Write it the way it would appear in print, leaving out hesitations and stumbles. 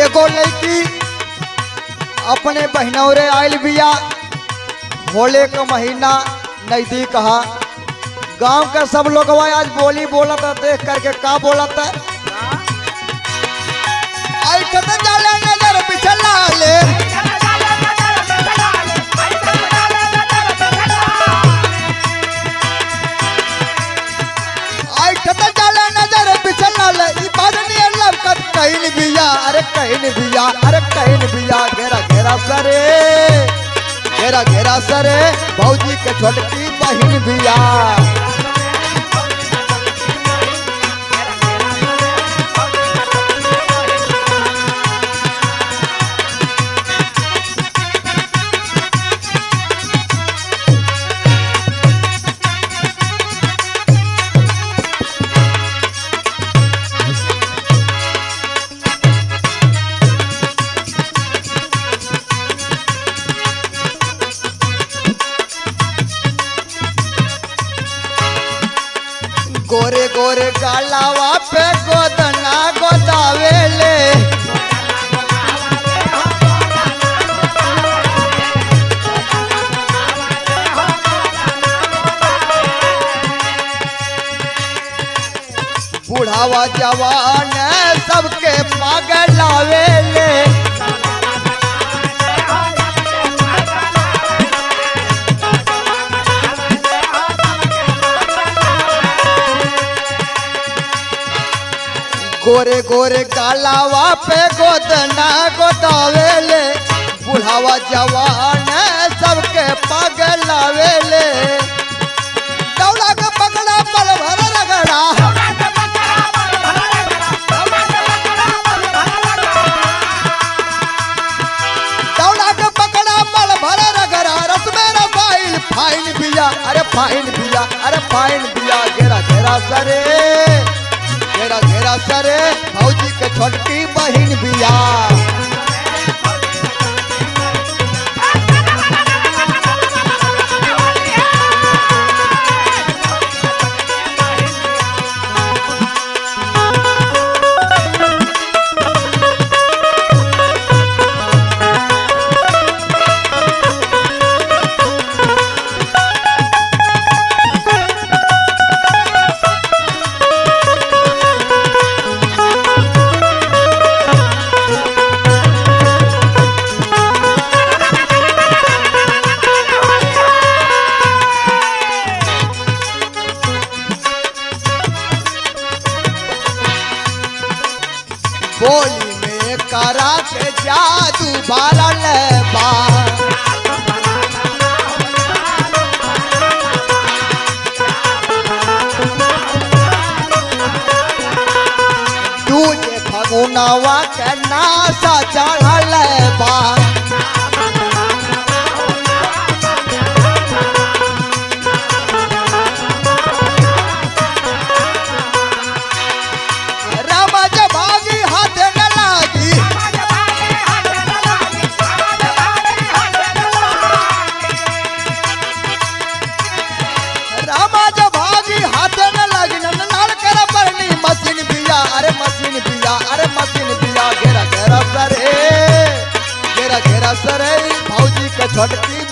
एगो लड़की अपने बहनौरे आयल बिया, होले का महीना नजदीक हा। गांव के सब लोग आज बोली बोलत देख करके का बोलत नजर पिछला ले नजर पिछला ले कहीं बिया, अरे कहीं बिया, अरे कहीं बिया। घेरा घेरा सरे, घेरा घेरा सरे भौजी के छोटकी बहन बिया। गोरे गोरे गालावा पे गोदना गोदावेले, बुढ़ावा जवान सबके पागल आवेले। गोरे गोरे कालावा पे गोदना गोदावेले, बुढ़ावा जवान सबके पागल आवेले। दौड़ा के पकड़ा पल भर रगड़ा, दौड़ा के पकड़ा पल भर रगड़ा। रस में रसाइल फाइन बिया, अरे फाइन बिया, अरे फाइन बिया। घेरा घेरा सरे, घेरा घेरा सरे भौजी के छोटकी बहन बिया। बोली में करा के जादू बारल बा, दूजे फगुनवा के नासा चढ़ल बा। अरे मशीन बिया। घेरा घेरा सरे, घेरा घेरा सरे भौजी के छोटकी